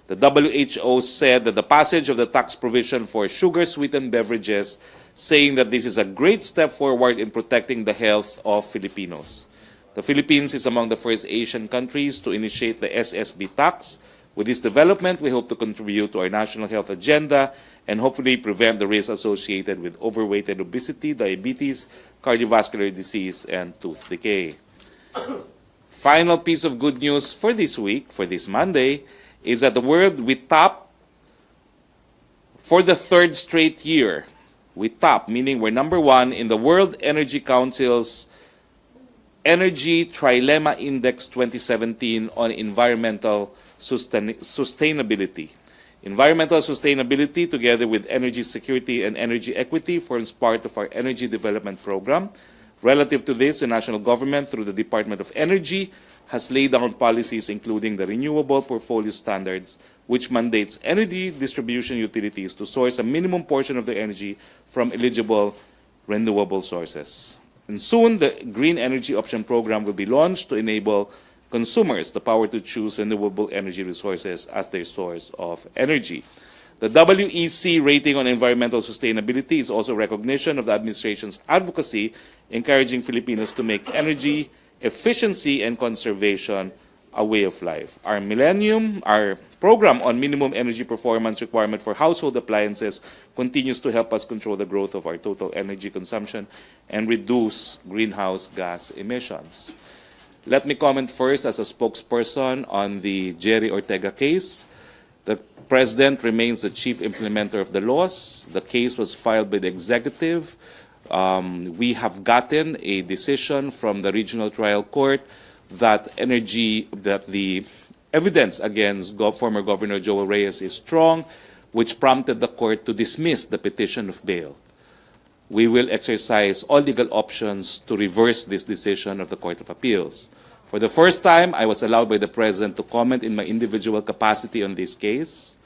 The WHO said that the passage of the tax provision for sugar-sweetened beverages, saying that this is a great step forward in protecting the health of Filipinos. The Philippines is among the first Asian countries to initiate the SSB tax. With this development, we hope to contribute to our national health agenda and hopefully prevent the risks associated with overweight and obesity, diabetes, cardiovascular disease, and tooth decay. Final piece of good news for this week, for this Monday, is that the world, we top for the third straight year. We top, meaning we're number one in the World Energy Council's Energy Trilemma Index 2017 on environmental sustainability. Environmental sustainability, together with energy security and energy equity, forms part of our energy development program. Relative to this, the national government, through the Department of Energy, has laid down policies including the Renewable Portfolio Standards, which mandates energy distribution utilities to source a minimum portion of their energy from eligible renewable sources. And soon, the Green Energy Option Program will be launched to enable consumers the power to choose renewable energy resources as their source of energy. The WEC rating on environmental sustainability is also recognition of the administration's advocacy encouraging Filipinos to make energy efficiency and conservation a way of life. Our program on minimum energy performance requirement for household appliances continues to help us control the growth of our total energy consumption and reduce greenhouse gas emissions. Let me comment first as a spokesperson on the Jerry Ortega case. The President remains the chief implementer of the laws. The case was filed by the executive. We have gotten a decision from the regional trial court that the evidence against former Governor Joel Reyes is strong, which prompted the court to dismiss the petition of bail. We will exercise all legal options to reverse this decision of the Court of Appeals. For the first time, I was allowed by the President to comment in my individual capacity on this case.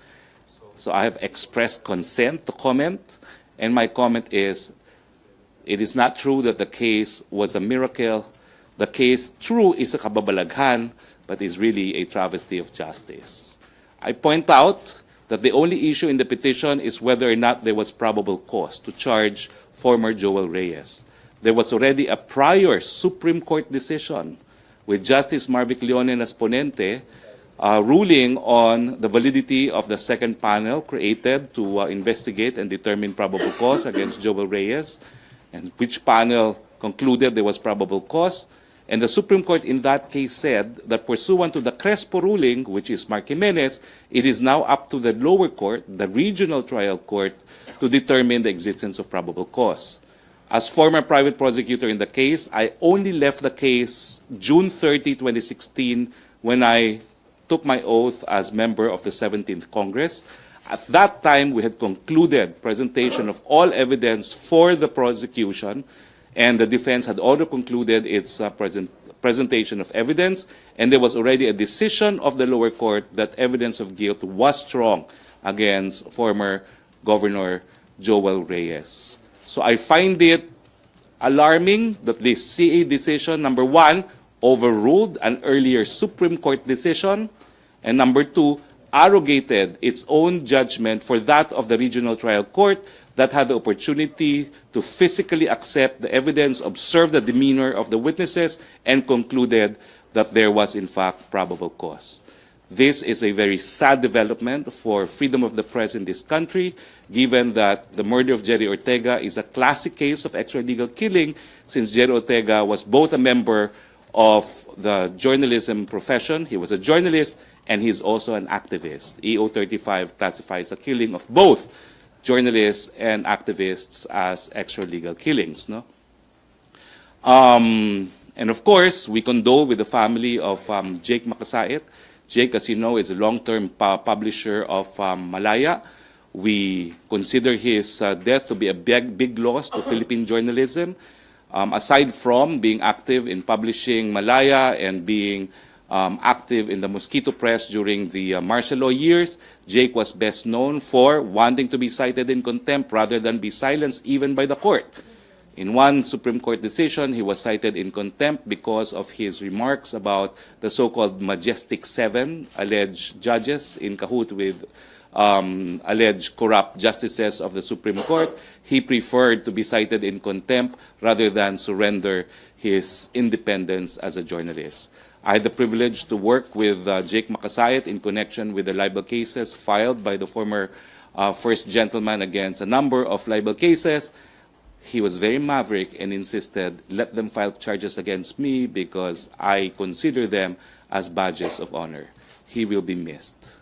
So I have expressed consent to comment, and my comment is, it is not true that the case was a miracle. The case, true, is a kababalaghan, but is really a travesty of justice. I point out that the only issue in the petition is whether or not there was probable cause to charge former Joel Reyes. There was already a prior Supreme Court decision with Justice Marvic Leonen as ponente, ruling on the validity of the second panel created to investigate and determine probable cause against Joel Reyes, and which panel concluded there was probable cause. And the Supreme Court in that case said that pursuant to the Crespo ruling, which is Mark Jimenez, it is now up to the lower court, the regional trial court, to determine the existence of probable cause. As former private prosecutor in the case, I only left the case June 30, 2016, when I took my oath as member of the 17th Congress. At that time, we had concluded presentation of all evidence for the prosecution, and the defense had already concluded its presentation of evidence, and there was already a decision of the lower court that evidence of guilt was strong against former Governor Joel Reyes. So I find it alarming that this CA decision, number one, overruled an earlier Supreme Court decision, and number two, arrogated its own judgment for that of the regional trial court that had the opportunity to physically accept the evidence, observe the demeanor of the witnesses, and concluded that there was in fact probable cause. This is a very sad development for freedom of the press in this country, given that the murder of Jerry Ortega is a classic case of extralegal killing, since Jerry Ortega was both a member of the journalism profession, he was a journalist, and he's also an activist. EO 35 classifies the killing of both journalists and activists as extralegal killings. No? And of course, we condole with the family of Jake Makasait. Jake, as you know, is a long-term publisher of Malaya. We consider his death to be a big loss to Philippine journalism. Aside from being active in publishing Malaya and being active in the Mosquito Press during the martial law years, Jake was best known for wanting to be cited in contempt rather than be silenced even by the court. In one Supreme Court decision, he was cited in contempt because of his remarks about the so-called Majestic Seven, alleged judges in cahoot with alleged corrupt justices of the Supreme Court. He preferred to be cited in contempt rather than surrender his independence as a journalist. I had the privilege to work with Jake Makasait in connection with the libel cases filed by the former First Gentleman against a number of libel cases. He was very maverick and insisted, let them file charges against me because I consider them as badges of honor. He will be missed,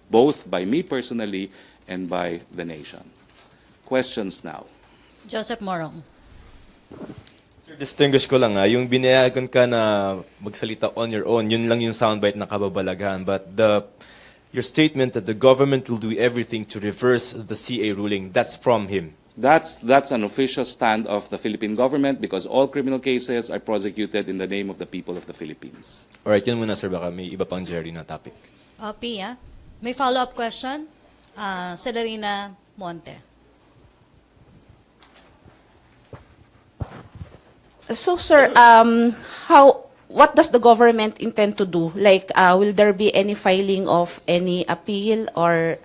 both by me personally and by the nation. Questions now. Joseph Morong. Sir, distinguish ko lang yung binayagan ka na magsalita on your own, yun lang yung soundbite na kababalaghan. But your statement that the government will do everything to reverse the CA ruling, that's from him. That's an official stand of the Philippine government because all criminal cases are prosecuted in the name of the people of the Philippines. Alright, yun muna sir, baka may iba pang Jerry na topic. Pia, may follow-up question? Celerina Monte. So, sir, what does the government intend to do? Like, will there be any filing of any appeal or?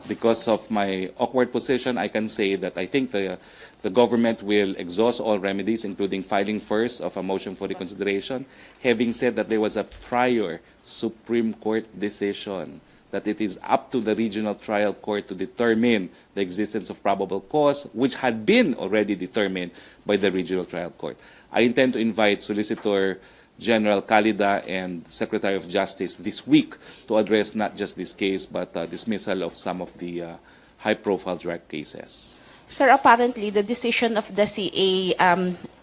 Because of my awkward position, I can say that I think the the government will exhaust all remedies, including filing first of a motion for reconsideration, having said that there was a prior Supreme Court decision that it is up to the regional trial court to determine the existence of probable cause, which had been already determined by the regional trial court. I intend to invite Solicitor General Calida and Secretary of Justice this week to address not just this case, but dismissal of some of the high-profile drug cases. Sir, apparently the decision of the CA,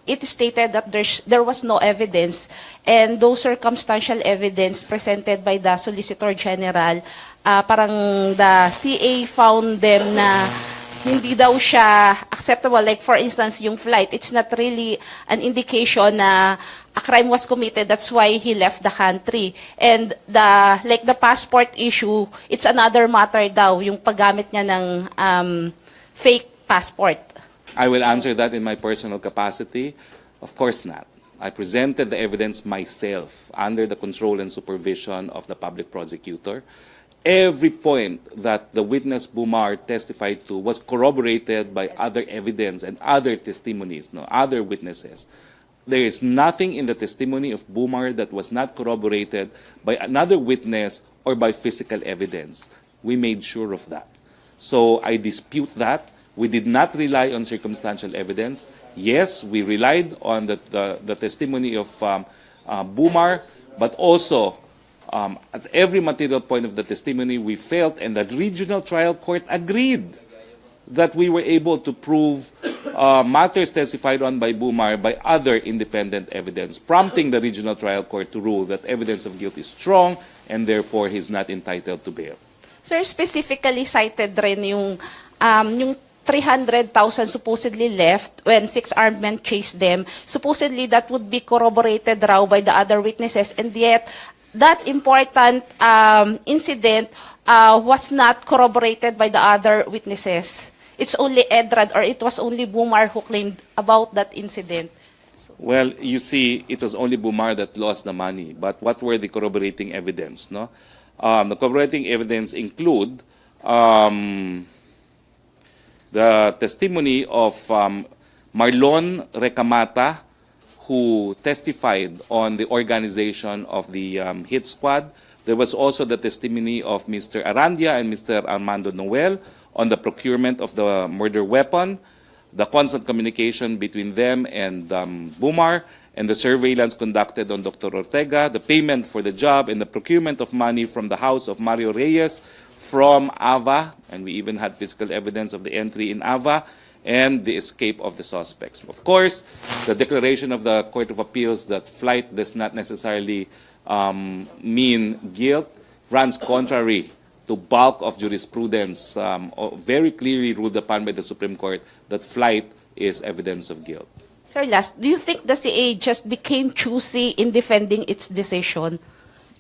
it stated that there was no evidence, and those circumstantial evidence presented by the Solicitor General, parang the CA found them na hindi daw siya acceptable. Like for instance, yung flight, it's not really an indication na a crime was committed, that's why he left the country. And the passport issue, it's another matter daw, yung paggamit niya ng fake passport. I will answer that in my personal capacity. Of course not. I presented the evidence myself under the control and supervision of the public prosecutor. Every point that the witness Bumar testified to was corroborated by other evidence and other testimonies, other witnesses. There is nothing in the testimony of Bumar that was not corroborated by another witness or by physical evidence. We made sure of that. So I dispute that. We did not rely on circumstantial evidence. Yes, we relied on the testimony of Bumar, but also at every material point of the testimony we felt, and the regional trial court agreed that we were able to prove matters testified on by Bumar by other independent evidence, prompting the regional trial court to rule that evidence of guilt is strong and therefore he's not entitled to bail. Sir, specifically cited rin yung 300,000 supposedly left when 6 armed men chased them. Supposedly that would be corroborated raw by the other witnesses, and yet that important incident was not corroborated by the other witnesses. It's only Edrad, or it was only Bumar who claimed about that incident. Well, you see, it was only Bumar that lost the money. But what were the corroborating evidence? No, the corroborating evidence include the testimony of Marlon Recamata, who testified on the organization of the hit squad. There was also the testimony of Mr. Arandia and Mr. Armando Noel on the procurement of the murder weapon, the constant communication between them and Bumar, and the surveillance conducted on Dr. Ortega, the payment for the job, and the procurement of money from the house of Mario Reyes from Ava, and we even had physical evidence of the entry in Ava, and the escape of the suspects. Of course, the declaration of the Court of Appeals that flight does not necessarily mean guilt runs contrary to bulk of jurisprudence, very clearly ruled upon by the Supreme Court that flight is evidence of guilt. Sir, last, do you think the CA just became choosy in defending its decision?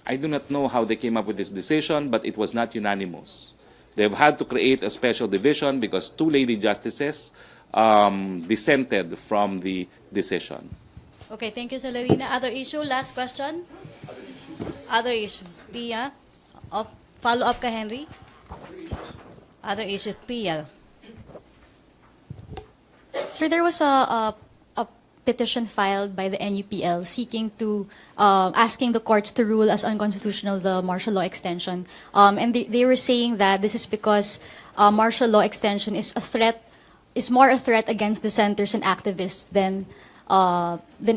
I do not know how they came up with this decision, but it was not unanimous. They've had to create a special division because 2 lady justices dissented from the decision. Okay, thank you, Celerina. Other issue, last question? Other issues. Pia? Follow up ka, Henry? Other issues. Pia? Sir, there was a petition filed by the NUPL seeking to, asking the courts to rule as unconstitutional the martial law extension. And they were saying that this is because martial law extension is more a threat against dissenters and activists than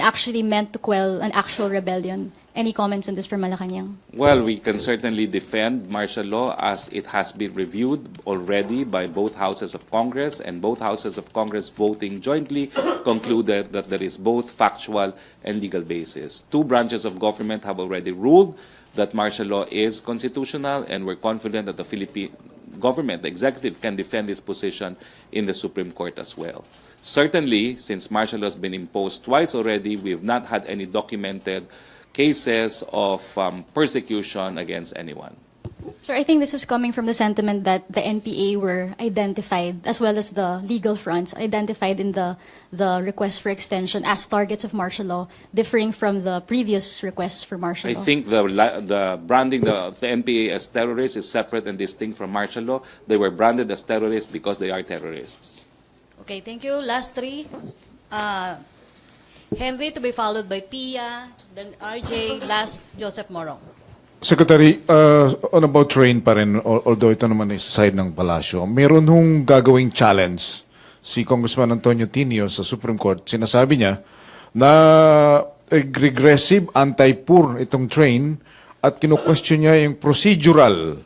actually meant to quell an actual rebellion. Any comments on this from Malacanang? Well, we can certainly defend martial law as it has been reviewed already by both houses of Congress, and both houses of Congress voting jointly concluded that there is both factual and legal basis. 2 branches of government have already ruled that martial law is constitutional, and we're confident that the Philippine government, the executive, can defend this position in the Supreme Court as well. Certainly, since martial law has been imposed twice already, we have not had any documented cases of persecution against anyone. Sir, I think this is coming from the sentiment that the NPA were identified, as well as the legal fronts, identified in the request for extension as targets of martial law, differing from the previous requests for martial law. I think the branding the NPA as terrorists is separate and distinct from martial law. They were branded as terrorists because they are terrorists. Okay, thank you. Last three. Henry to be followed by Pia, then RJ, last Joseph Morong. Secretary, on about train pa rin, although ito naman is side ng palasyo, meron hong gagawing challenge si Congressman Antonio Tinio sa Supreme Court. Sinasabi niya na regressive, anti-poor itong train at kinu-question niya yung procedural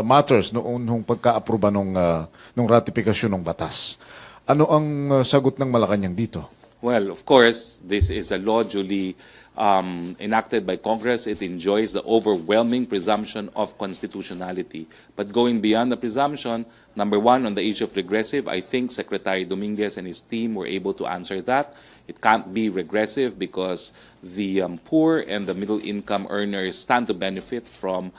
matters noong pagka-aproba nung ratifikasyon ng batas. Ano ang sagot ng Malacanang dito? Well, of course, this is a law duly enacted by Congress. It enjoys the overwhelming presumption of constitutionality. But going beyond the presumption, number one, on the issue of regressive, I think Secretary Dominguez and his team were able to answer that. It can't be regressive because the poor and the middle-income earners stand to benefit from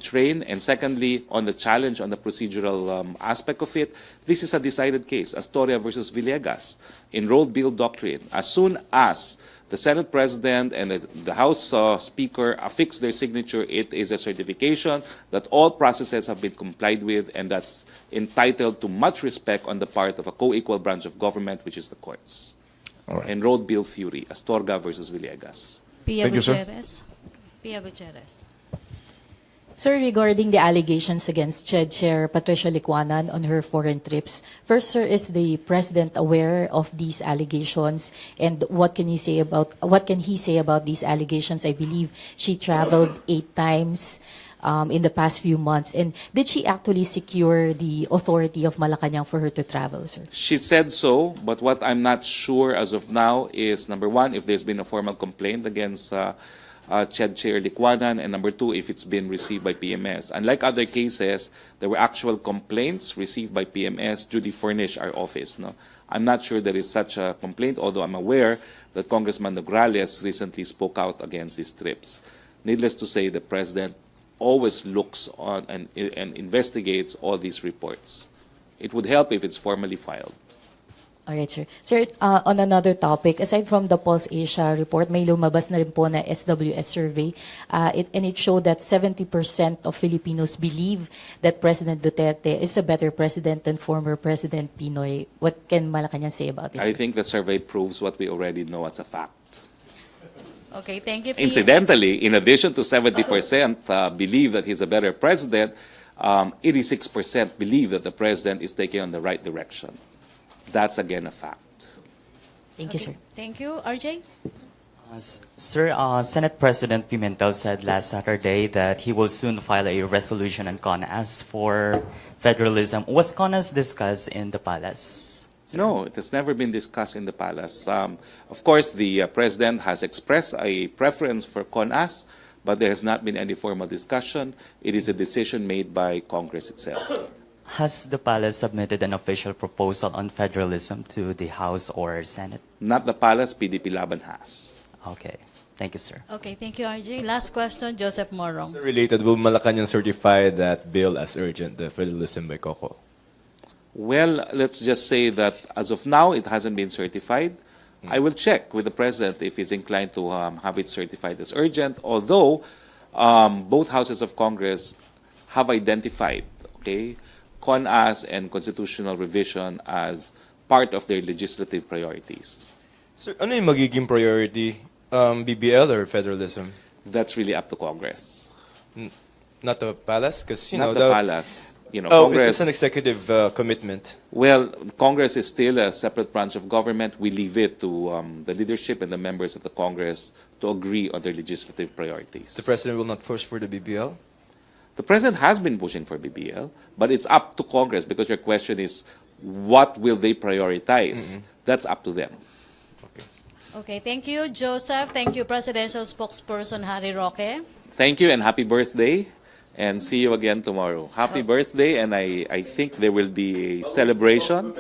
train. And secondly, on the challenge on the procedural aspect of it, this is a decided case, Astoria versus Villegas, enrolled bill doctrine. As soon as the Senate President and the House Speaker affix their signature, it is a certification that all processes have been complied with, and that's entitled to much respect on the part of a co-equal branch of government, which is the courts. All right. Enrolled Bill Fury, Astorga versus Villegas. Pia Thank you, sir. Gutierrez. Pia Gutierrez. Sir, regarding the allegations against CHED Chair Patricia Licuanan on her foreign trips, first, sir, is the President aware of these allegations, and what can he say about these allegations? I believe she traveled 8 times in the past few months, and did she actually secure the authority of Malacanang for her to travel, sir? She said so, but what I'm not sure as of now is, number one, if there's been a formal complaint against CHED Chair Licuanan, and number two, if it's been received by PMS. Unlike other cases, there were actual complaints received by PMS, duly furnished our office. No? I'm not sure there is such a complaint, although I'm aware that Congressman Nograles recently spoke out against these trips. Needless to say, the President always looks on and investigates all these reports. It would help if it's formally filed. All right, sir. Sir, on another topic, aside from the Pulse Asia report, may lumabas na rin po na SWS survey, and it showed that 70% of Filipinos believe that President Duterte is a better president than former President Pinoy. What can Malacanang say about this? I think the survey proves what we already know as a fact. Okay, thank you, Pia. Incidentally, in addition to 70% believe that he's a better president, 86% believe that the president is taking on the right direction. That's again a fact. Thank you, sir. Thank you, RJ. Sir, Senate President Pimentel said last Saturday that he will soon file a resolution on CONAS for federalism. Was CONAS discussed in the palace? No, it has never been discussed in the palace. Of course, the president has expressed a preference for CONAS, but there has not been any formal discussion. It is a decision made by Congress itself. Has the palace submitted an official proposal on federalism to the House or Senate? Not the palace, PDP Laban has. Okay. Thank you, sir. Okay, thank you, RJ. Last question, Joseph Morong. Related, will Malacanang certify that bill as urgent, the federalism by Coco? Well, let's just say that as of now, it hasn't been certified. I will check with the President if he's inclined to have it certified as urgent, although both houses of Congress have identified, okay, CONAS and constitutional revision as part of their legislative priorities. Sir, ano yung magiging priority? BBL or federalism? That's really up to Congress. Not the palace? Because, Not the palace. it's Congress, an executive commitment. Well, Congress is still a separate branch of government. We leave it to the leadership and the members of the Congress to agree on their legislative priorities. The President will not push for the BBL? The President has been pushing for BBL, but it's up to Congress because your question is, what will they prioritize? That's up to them. Okay, thank you, Joseph. Thank you, Presidential Spokesperson Harry Roque. Thank you and happy birthday, and see you again tomorrow. Happy birthday, and I think there will be a celebration.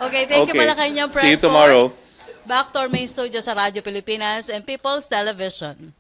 Okay, thank you, Malacanang Press See you tomorrow. Corps. Back to our main studio sa Radyo Pilipinas and People's Television.